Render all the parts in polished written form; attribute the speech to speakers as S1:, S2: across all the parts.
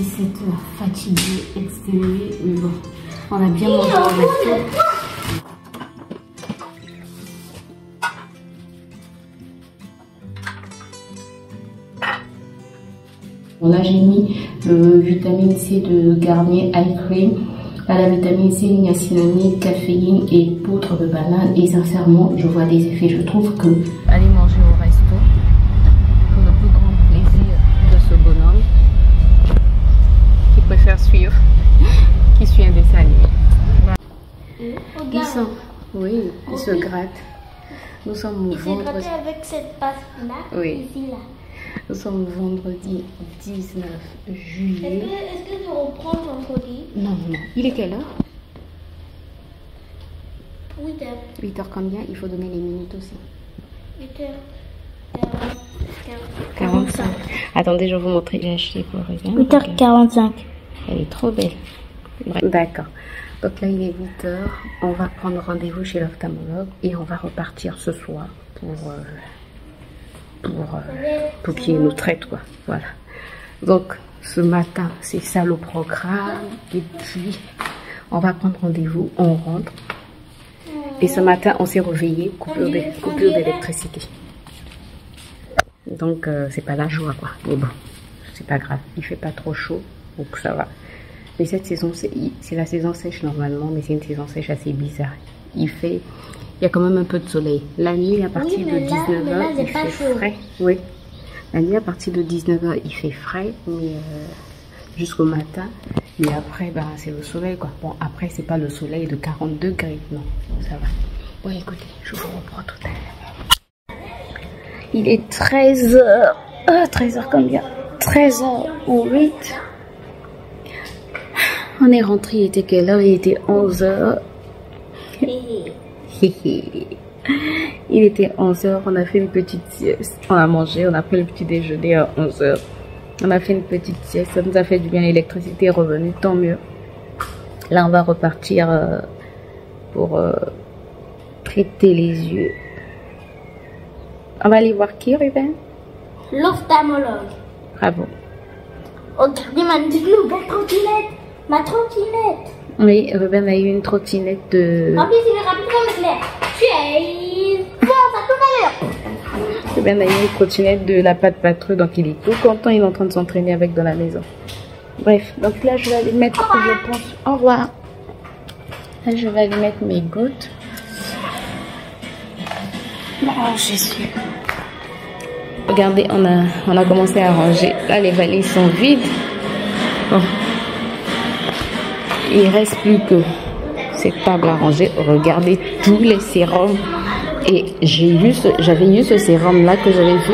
S1: 17h, fatiguée, exténuée, mais bon, on a bien mangé au resto. Là, j'ai mis le vitamine C de Garnier Eye Cream. À la vitamine C, niacinamide, caféine et poudre de banane. Et sincèrement, je vois des effets. Je trouve que aller manger au resto, pour le plus grand plaisir de ce bonhomme qui préfère suivre, qui suit un dessin animé. Il sent, oui, il se gratte. Nous sommes vendredi.
S2: Il s'est gratté avec cette passe-là,
S1: oui.
S2: Ici, là.
S1: Nous sommes vendredi 19 juillet.
S2: Est-ce que tu reprends vendredi?
S1: Non, non. Il est quelle heure?
S2: 8h.
S1: 8h combien? Il faut donner les minutes aussi.
S2: 8h45.
S1: Attendez, je vais vous montrer. J'ai acheté pour Ruben.
S2: 8h45.
S1: Elle est trop belle. D'accord. Donc là, il est 8h. On va prendre rendez-vous chez l'ophtalmologue et on va repartir ce soir pour qu'il nous traite, quoi. Voilà. Donc, ce matin, c'est ça le programme. Et puis, on va prendre rendez-vous, on rentre. Et ce matin, on s'est réveillé, coupure d'électricité. Donc, c'est pas la joie, quoi. Mais bon, c'est pas grave. Il fait pas trop chaud, donc ça va. Mais cette saison, c'est la saison sèche normalement, mais c'est une saison sèche assez bizarre. Il y a quand même un peu de soleil. La nuit, à partir de 19h, il fait frais. Oui. La nuit, à partir de 19h, il fait frais, mais jusqu'au matin. Mais après, ben, c'est le soleil, quoi. Bon, après, c'est pas le soleil de 40 degrés. Non, ça va. Bon, écoutez, je vous reprends tout à l'heure. Il est 13h. 13h combien? 13h08. On est rentré, il était quelle heure? Il était 11h. Il était 11h, on a fait une petite sieste. On a mangé, on a pris le petit déjeuner à 11h. On a fait une petite sieste, ça nous a fait du bien. L'électricité est revenue, tant mieux. Là, on va repartir pour traiter les yeux. On va aller voir qui, Ruben?
S2: L'ophtalmologue.
S1: Bravo.
S2: Regardez ma nouvelle trottinette. Ma trottinette.
S1: Oui, Ruben a eu une trottinette de...
S2: En plus, il est rapide comme l'éclair. Bon, à tout à l'heure.
S1: Ruben a eu une trottinette de la Patte Patrouille, donc il est tout content. Il est en train de s'entraîner avec dans la maison. Bref, donc là, je vais aller mettre, je pense... Au revoir. Là, je vais aller mettre mes gouttes. Oh, Jésus. Regardez, on a commencé à ranger. Là, les valises sont vides. Bon. Il reste plus que cette table à ranger. Regardez tous les sérums. Et j'avais eu ce sérum là que j'avais vu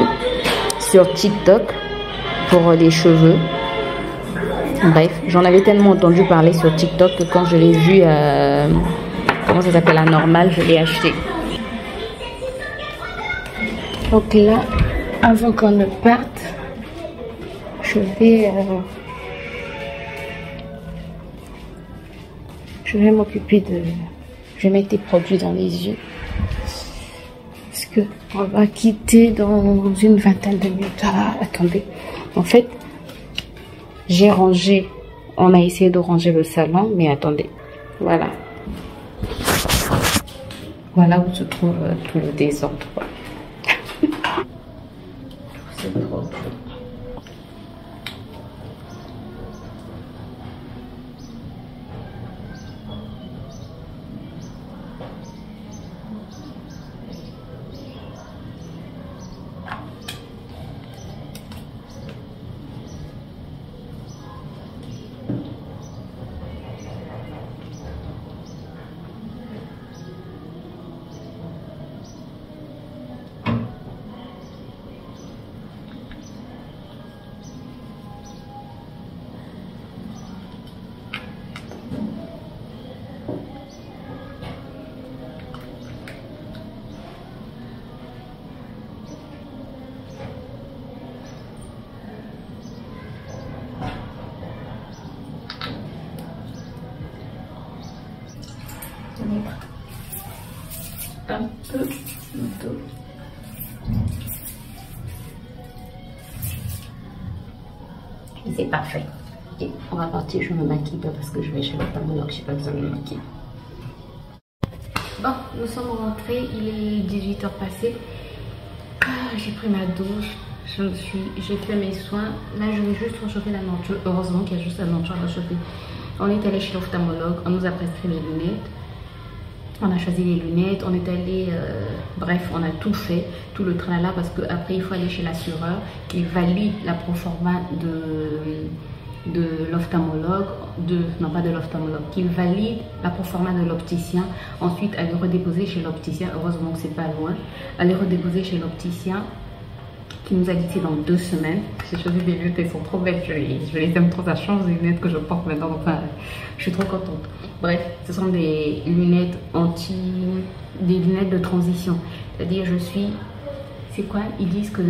S1: sur TikTok pour les cheveux. Bref, j'en avais tellement entendu parler sur TikTok que quand je l'ai vu, comment ça s'appelle, à Normal, je l'ai acheté. Donc là, avant qu'on ne parte, je vais m'occuper de... Je vais mettre des produits dans les yeux. Parce que on va quitter dans une vingtaine de minutes. Ah, attendez. En fait, j'ai rangé. On a essayé de ranger le salon, mais attendez. Voilà. Voilà où se trouve tout le désordre. C'est trop beau. Un peu d'eau. Et c'est parfait. Et On va partir, je me maquille pas parce que je vais chez l'ophtalmologue, je n'ai pas besoin de me maquiller. Bon, nous sommes rentrés, il est 18h passé. J'ai pris ma douche, j'ai fait mes soins. Là, je vais juste réchauffer la denture. Heureusement qu'il y a juste la denture à réchauffer. On est allé chez l'ophtalmologue, on nous a prescrit les lunettes. On a choisi les lunettes, on est allé, bref, on a tout fait, tout le tralala, parce qu'après il faut aller chez l'assureur qui valide la proforma de l'ophtalmologue, non pas de l'ophtalmologue, qui valide la proforma de l'opticien, ensuite aller redéposer chez l'opticien, heureusement que c'est pas loin, aller redéposer chez l'opticien qui nous a dit que c'est dans 2 semaines. J'ai choisi des lunettes, elles sont trop belles, je les aime trop, ça change des lunettes que je porte maintenant, enfin je suis trop contente. Bref, ce sont des lunettes des lunettes de transition, c'est-à-dire c'est quoi? Ils disent que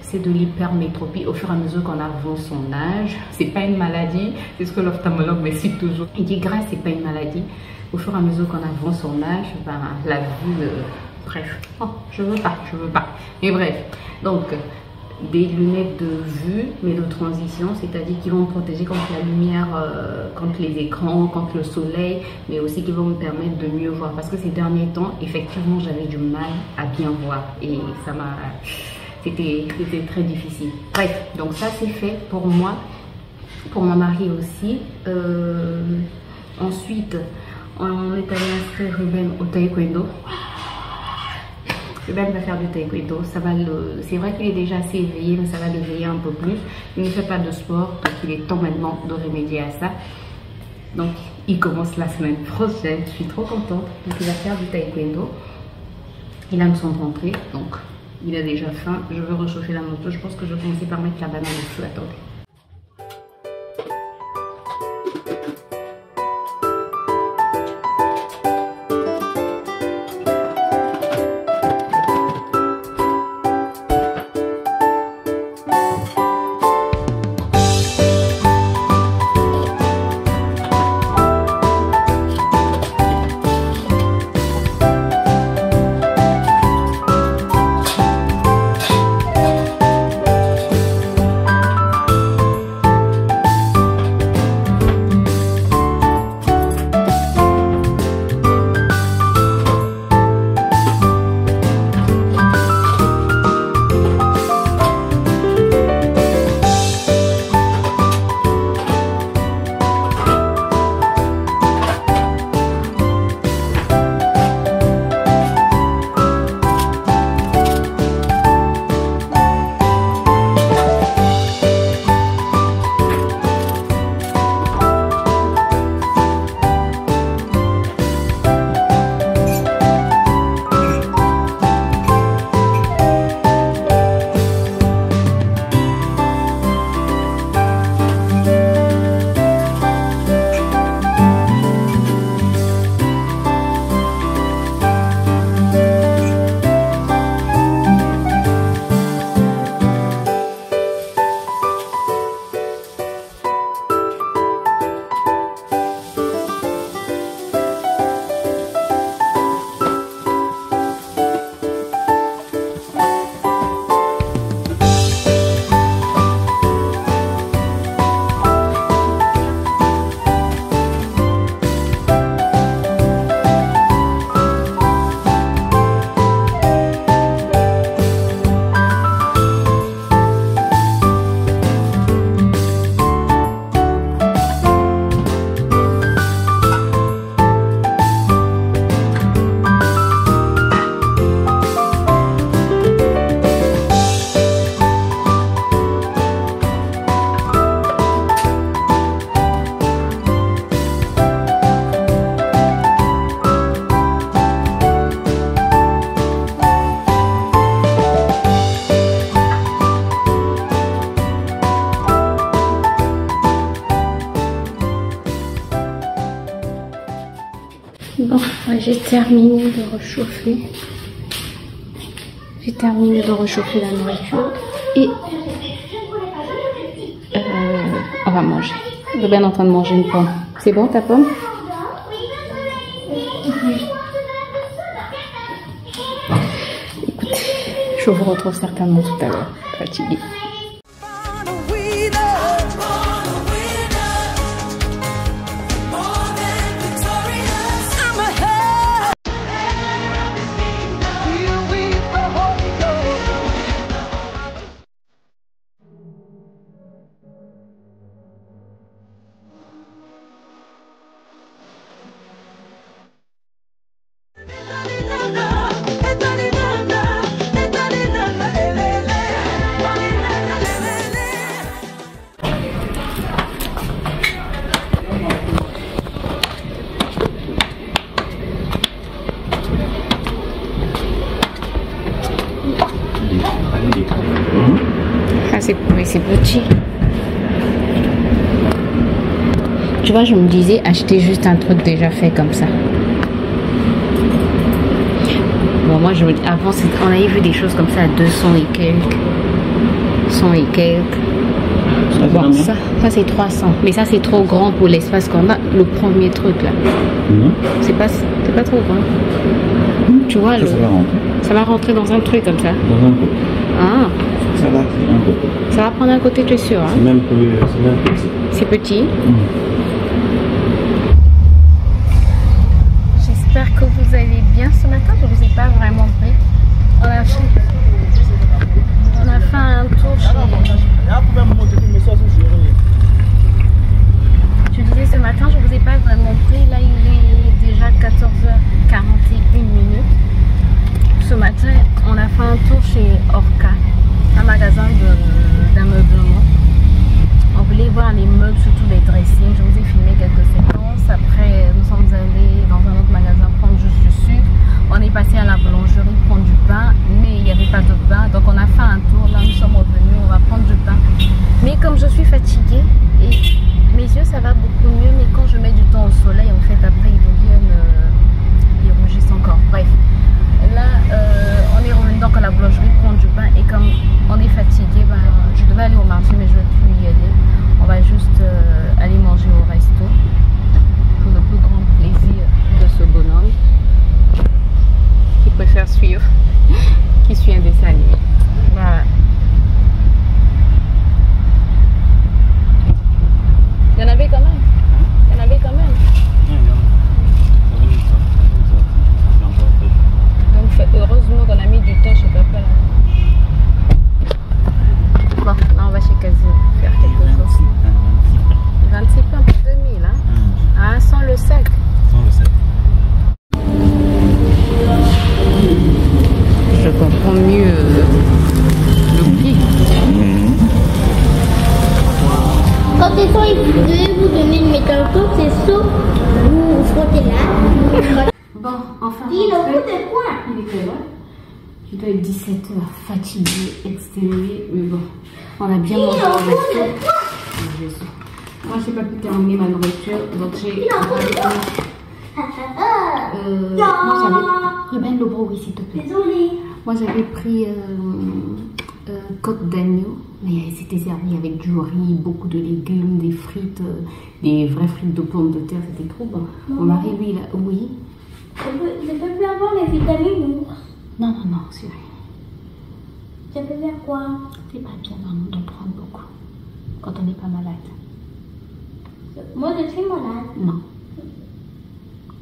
S1: c'est de l'hypermétropie au fur et à mesure qu'on avance son âge. C'est pas une maladie, c'est ce que l'ophtalmologue me cite toujours. Il dit grâce, c'est pas une maladie. Au fur et à mesure qu'on avance son âge, ben, la vue, bref, oh, je veux pas. Mais bref, donc des lunettes de vue, mais de transition, c'est-à-dire qui vont me protéger contre la lumière, contre les écrans, contre le soleil, mais aussi qui vont me permettre de mieux voir. Parce que ces derniers temps, effectivement, j'avais du mal à bien voir et ça m'a... C'était très difficile. Bref, donc ça c'est fait pour moi, pour mon mari aussi. Ensuite, on est allé inscrire Ruben au taekwondo. Ruben va faire du taekwondo, c'est vrai qu'il est déjà assez éveillé, mais ça va l'éveiller un peu plus. Il ne fait pas de sport, donc il est temps maintenant de remédier à ça. Donc il commence la semaine prochaine, je suis trop contente. Donc il va faire du taekwondo. Il a une son rentrée, donc il a déjà faim. Je veux réchauffer la moto, je pense que je vais commencer par mettre la banane au feu. Attendez. Bon, j'ai terminé de réchauffer. J'ai terminé de réchauffer la nourriture et on va manger. Je suis bien en train de manger une pomme. C'est bon ta pomme? Écoutez, je vous retrouve certainement tout à l'heure, fatiguée. Mais c'est petit. Tu vois, je me disais acheter juste un truc déjà fait comme ça. Bon, moi, avant, on avait vu des choses comme ça à 200 et quelques. 100 et quelques. Bon, ça c'est 300. Mais ça, c'est trop grand pour l'espace qu'on a. Le premier truc, là. C'est pas trop grand. Tu vois, ça va rentrer dans un truc comme ça.
S3: Dans un côté.
S1: Ah.
S3: Ça va prendre un côté.
S1: Ça va prendre un côté, tu es sûr, hein?
S3: C'est même petit.
S1: C'est petit. J'espère que vous allez bien ce matin. Je ne vous ai pas vraiment pris. On a fait un tour chez... Je disais ce matin, je ne vous ai pas vraiment pris. Là, il est déjà 14h41 minutes. Ce matin, on a fait un tour chez Orca, un magasin d'ameublement. On voulait voir les meubles, surtout les dressings. Je vous ai filmé quelques séquences. Après, nous sommes allés dans un autre magasin prendre juste du sucre. On est passé à la boulangerie prendre du pain, mais il n'y avait pas de pain. Donc on a fait un tour. Là, nous sommes revenus. On va prendre du pain. Mais comme je suis fatiguée et mes yeux, ça va beaucoup mieux. Mais quand je mets du temps au soleil, en fait, après, ils rougissent encore. Bref. Là, on est revenu donc à la boulangerie prendre du pain. Et comme on est fatigué, ben, je devais aller au marché, mais je ne vais plus y aller. On va juste aller manger au resto pour le plus grand plaisir de ce bonhomme qui préfère suivre, qui suit un dessin animé. Voilà. Il y en avait quand même. Il y en avait quand même. Donc heureusement qu'on a mis du temps chez papa là. Bon, là on va chez Casino faire quelque chose. 26 points pour 2000, hein? Ah, sans le sac.
S3: Sans le sac.
S1: Je comprends mieux le prix.
S2: Quand ils sont devez vous donner une méthode, c'est saut, vous frottez là.
S1: Bon, enfin.
S2: Il a beaucoup de points.
S1: Il est quelle heure? Il doit être 17h, fatigué, exténué, mais bon. On a bien mangé au resto. Moi, je n'ai pas pu terminer ma nourriture, donc j'ai... Ruben, le bruit, s'il te plaît.
S2: Désolée.
S1: Moi, j'avais pris côte d'agneau, mais c'était servi avec du riz, beaucoup de légumes, des frites, des vraies frites de pommes de terre, c'était trop bon. Mon mari, lui, là, oui.
S2: Je peux plus avoir les vitamines.
S1: Non, c'est vrai.
S2: Ça peut faire quoi?
S1: C'est pas bien d'en prendre beaucoup quand on n'est pas malade.
S2: Moi, je suis malade.
S1: Non.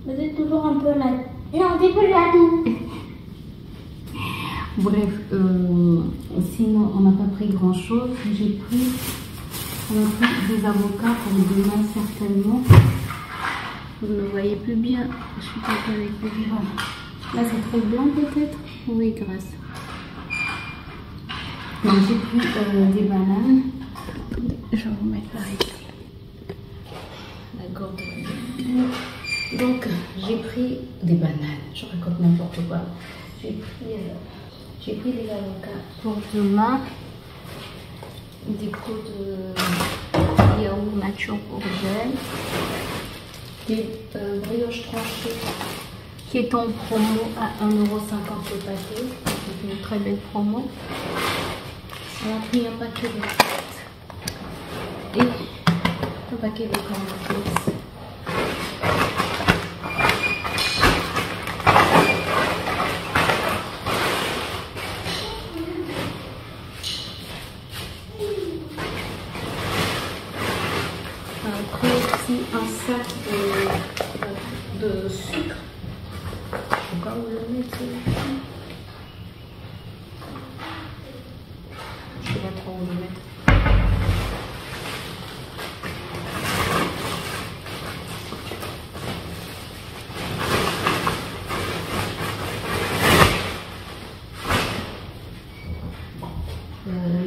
S2: Vous êtes toujours un peu là. Non, t'es pas là tout.
S1: Bref, sinon, on n'a pas pris grand-chose. On a pris des avocats pour demain, certainement. Vous ne me voyez plus bien. Je suis pas avec vous. Voilà. Là, c'est trop blanc, peut-être? Oui, grâce. Donc, j'ai pris des bananes. Je vais vous mettre par ici. La gourde. Donc, j'ai pris des bananes. Je raconte n'importe quoi. J'ai pris des avocats pour demain. Des pots de yaourt nature pour gel. Des brioches tranchées qui est en promo à 1,50 € le paquet. C'est une très belle promo. On a pris un paquet de frites et un paquet de cornflakes. On a pris aussi un sac de sucre. Pourquoi vous le mettez? Je sais pas trop où le mettre.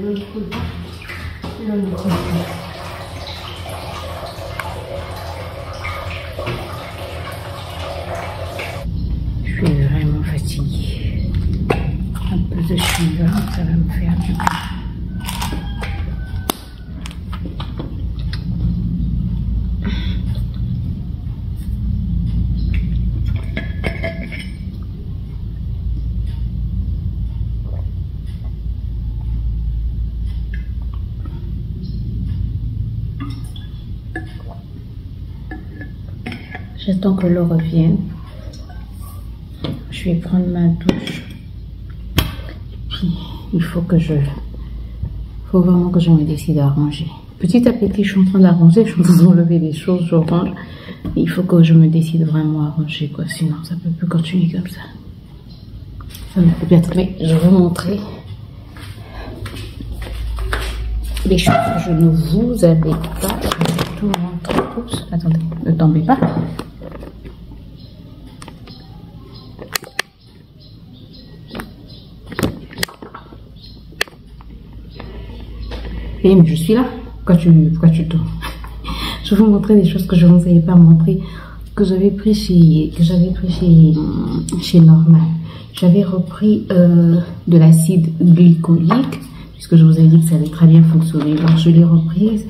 S1: Le liquide. Je suis vraiment fatiguée. Un peu de chewing-gum, ça va me faire du bien. J'attends que l'eau revienne. Je vais prendre ma douche. Puis, il faut vraiment que je me décide à ranger. Petit à petit, je suis en train d'arranger, je suis en train d'enlever des choses, je range. Il faut que je me décide vraiment à ranger, quoi. Sinon, ça ne peut plus continuer comme ça. Ça ne peut plus être. Mais je vais vous montrer les choses que je ne vous avais pas. Je vais tout montrer. Oups, attendez, ne tombez pas. Mais je suis là. Pourquoi tu tournes? Je vais vous montrer des choses que je ne vous avais pas montré, que j'avais pris chez Normal. J'avais repris de l'acide glycolique, puisque je vous avais dit que ça allait très bien fonctionner. Donc je l'ai reprise.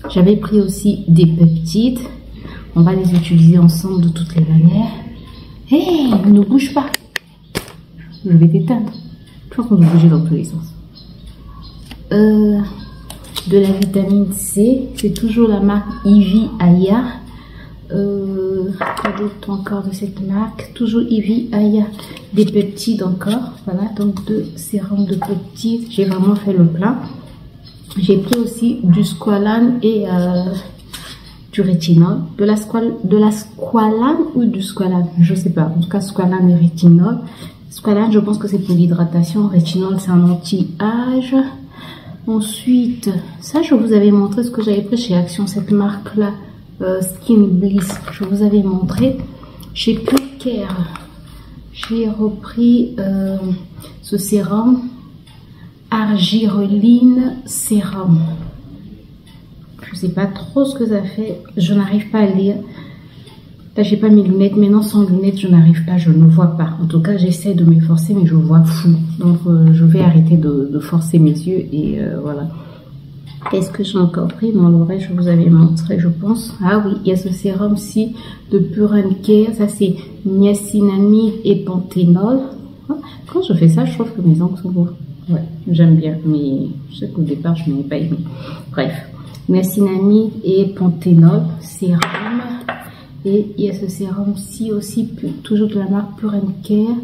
S1: J'avais pris aussi des peptides. On va les utiliser ensemble de toutes les manières. Hé, ne bouge pas. Je vais t'éteindre. Je suis en train de bouger dans tous les sens. De la vitamine C, c'est toujours la marque Ivy Aya. Pas d'autre encore de cette marque, toujours Ivy Aya. Des peptides encore, voilà, donc 2 sérums de peptides. J'ai vraiment fait le plein. J'ai pris aussi du squalane et du rétinol. De la squalane ou du squalane, je sais pas. En tout cas, squalane et rétinol. Squalane, je pense que c'est pour l'hydratation. Rétinol, c'est un anti-âge. Ensuite, ça, je vous avais montré ce que j'avais pris chez Action, cette marque-là, Skin Bliss. Je vous avais montré. Chez Pure, j'ai repris ce sérum, Argireline Sérum. Je sais pas trop ce que ça fait. Je n'arrive pas à lire. Là, j'ai pas mes lunettes. Maintenant, sans lunettes, je n'arrive pas. Je ne vois pas. En tout cas, j'essaie de m'efforcer, mais je vois flou. Donc, je vais arrêter de forcer mes yeux. Et voilà. Qu'est-ce que j'ai encore pris? Dans l'oreille, je vous avais montré, je pense. Ah oui, il y a ce sérum-ci de Pure & Care. Ça, c'est niacinamide et panthénol. Quand je fais ça, je trouve que mes ongles sont beaux. Ouais, j'aime bien. Mais je sais qu'au départ, je n'avais pas aimé. Bref. Niacinamide et panthénol. Sérum. Et il y a ce sérum-ci aussi, toujours de la marque Pure & Care,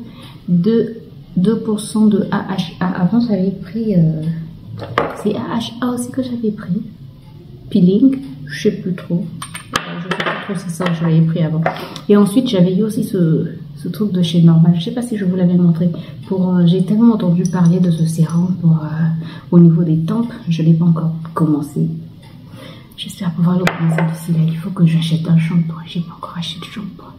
S1: de 2% de AHA. Avant, j'avais pris, c'est AHA aussi que j'avais pris. Peeling, je sais plus trop. Je sais plus trop, c'est ça que j'avais pris avant. Et ensuite, j'avais eu aussi ce truc de chez Normal. Je sais pas si je vous l'avais montré. J'ai tellement entendu parler de ce sérum au niveau des tempes. Je l'ai pas encore commencé. J'espère pouvoir le commencer d'ici là. Il faut que j'achète un shampoing. J'ai pas encore acheté de shampoing.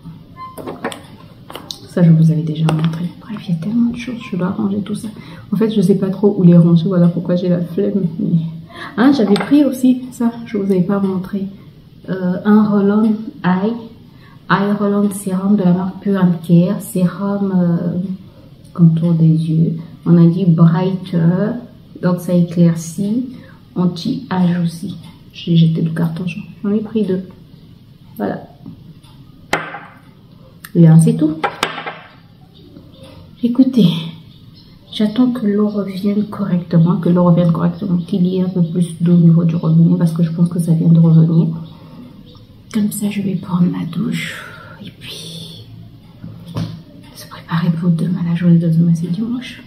S1: Ça, je vous avais déjà montré. Bref, il y a tellement de choses. Je dois ranger tout ça. En fait, je sais pas trop où les ranger. Voilà pourquoi j'ai la flemme. Mais... Hein, j'avais pris aussi ça. Je vous avais pas montré. Un Roll-On Eye Roll-On Sérum de la marque Pure & Care. Sérum contour des yeux. On a dit Brighter. Donc, ça éclaircit. Anti-âge aussi. J'ai jeté le carton, j'en ai pris 2. Voilà. Et bien, c'est tout. Écoutez, j'attends que l'eau revienne correctement, qu'il y ait un peu plus d'eau au niveau du robinet, parce que je pense que ça vient de revenir. Comme ça, je vais prendre ma douche. Et puis, se préparer pour demain. La journée de demain, c'est dimanche.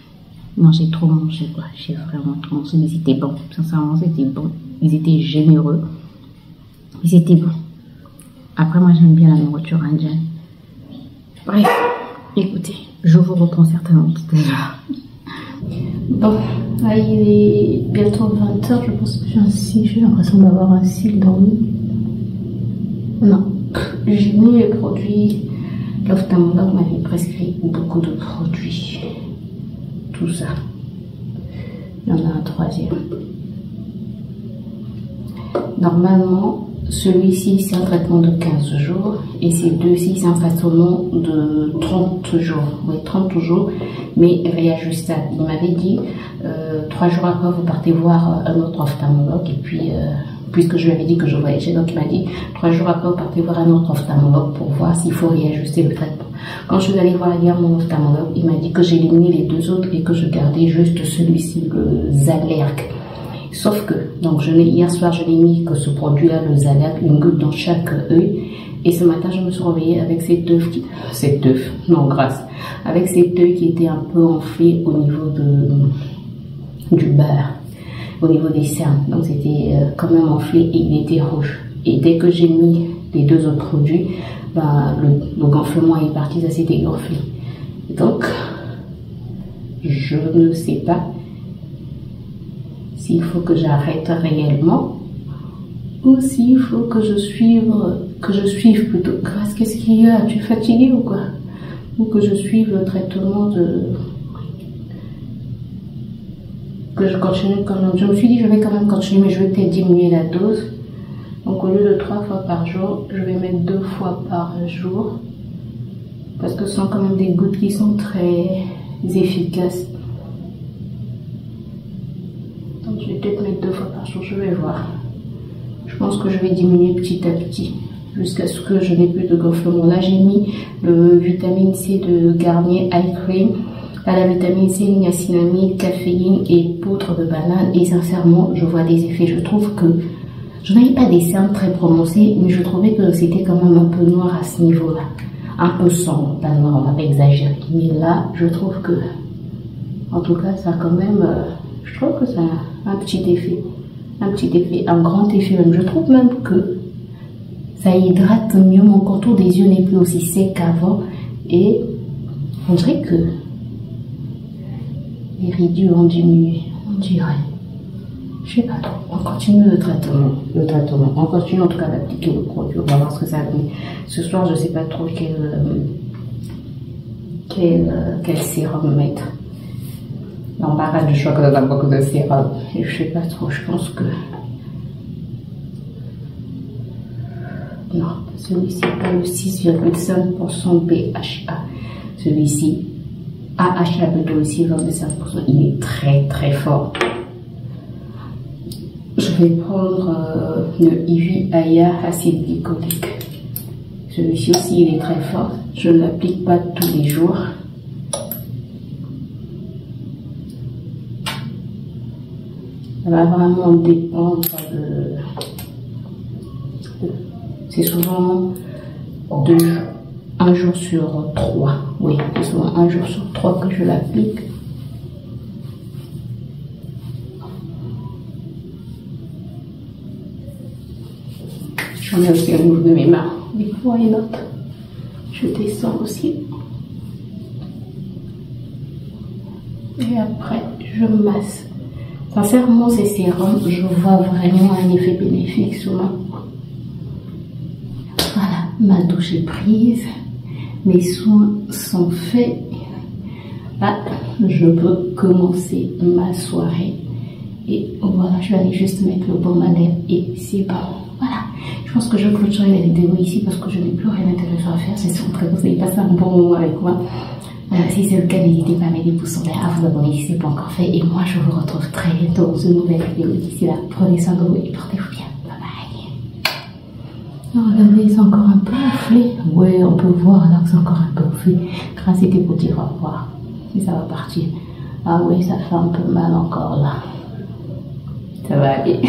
S1: Non, j'ai trop mangé, quoi. J'ai vraiment trop mangé, mais c'était bon. Sincèrement, c'était bon. Ils étaient généreux. Ils étaient bons. Après, moi, j'aime bien la nourriture indienne. Bref, écoutez, je vous reprends certainement tout à l'heure. Bon, là, il est bientôt 20h. Je pense que j'ai un cil. J'ai l'impression d'avoir un cil dormi. Non. J'ai mis les produits. L'ophtalmologue m'avait prescrit beaucoup de produits. Tout ça. Il y en a un 3e. Normalement, celui-ci, c'est un traitement de 15 jours. Et ces deux-ci, c'est un traitement de 30 jours. Oui, 30 jours, mais réajustable. Il m'avait dit, 3 jours après, vous partez voir un autre ophtalmologue. Et puis, puisque je lui avais dit que je voyageais, donc il m'a dit, 3 jours après, vous partez voir un autre ophtalmologue pour voir s'il faut réajuster le traitement. Quand je suis allée voir hier mon ophtalmologue, il m'a dit que j'éliminais les 2 autres et que je gardais juste celui-ci, le Zalerg. Sauf que, donc hier soir, je n'ai mis que ce produit-là, le Zalac, une goutte dans chaque œil. Et ce matin, je me suis réveillée avec avec cet œil qui était un peu enflé au niveau du beurre, au niveau des cernes. Donc c'était quand même enflé et il était rouge. Et dès que j'ai mis les deux autres produits, bah, le gonflement est parti, ça s'est dégonflé. Donc, je ne sais pas s'il faut que j'arrête réellement ou s'il faut que je suive plutôt. Grâce, qu'est-ce qu'il y a? Tu es fatiguée ou quoi? Ou que je suive le traitement que je continue quand même. Je me suis dit je vais quand même continuer, mais je vais peut-être diminuer la dose. Donc au lieu de 3 fois par jour, je vais mettre 2 fois par jour. Parce que ce sont quand même des gouttes qui sont très efficaces. Donc je vais peut-être mettre 2 fois par jour, je vais voir. Je pense que je vais diminuer petit à petit jusqu'à ce que je n'ai plus de gonflement. Là j'ai mis le vitamine C de Garnier Eye Cream. À la vitamine C, niacinamide, caféine et poudre de banane. Et sincèrement, je vois des effets. Je trouve que je n'avais pas des cernes très prononcées, mais je trouvais que c'était quand même un peu noir à ce niveau-là. Un peu sombre, pas noir, on va pas exagérer. Mais là, je trouve que, en tout cas, ça a quand même, je trouve que ça a un petit effet. Un grand effet même. Je trouve même que ça hydrate mieux. Mon contour des yeux n'est plus aussi sec qu'avant. Et on dirait que les ridules ont diminué, on dirait. Je sais pas trop. On continue le traitement. On continue en tout cas d'appliquer le produit. On va voir ce que ça donne. Ce soir, je sais pas trop quel sérum mettre. L'embarras du choix que dans beaucoup de sérum. Et je sais pas trop. Je pense que non, celui-ci pas le 6,5% BHA. Celui-ci AHA plutôt le 6,5%. Il est très très fort. Je vais prendre le Ivy Aya acide glycolique. Celui-ci aussi il est très fort. Je ne l'applique pas tous les jours. Ça va vraiment dépendre de... C'est souvent 1 jour sur 3. Oui, c'est souvent 1 jour sur 3 que je l'applique. J'en ai aussi au niveau de mes mains. Des fois et l'autre. Je descends aussi. Et après, je masse. Sincèrement, ces sérums, je vois vraiment un effet bénéfique sur moi. Voilà, ma douche est prise. Mes soins sont faits. Là, je peux commencer ma soirée. Et voilà, je vais aller juste mettre le baume à lèvres et c'est bon. Voilà, je pense que je clôturerai la vidéo ici parce que je n'ai plus rien d'intéressant à faire. C'est sûr que vous avez passé un bon moment avec moi. Si c'est le cas, n'hésitez pas à mettre des pouces en l'air, à vous abonner si ce n'est pas encore fait. Et moi, je vous retrouve très bientôt dans une nouvelle vidéo. D'ici là, prenez soin de vous et portez-vous bien. Bye bye. Oh, regardez, c'est encore un peu enflé. Ouais, on peut voir là que c'est encore un peu enflé. Grâce, c'était pour dire au revoir. Et ça va partir. Ah oui, ça fait un peu mal encore là. Ça va aller.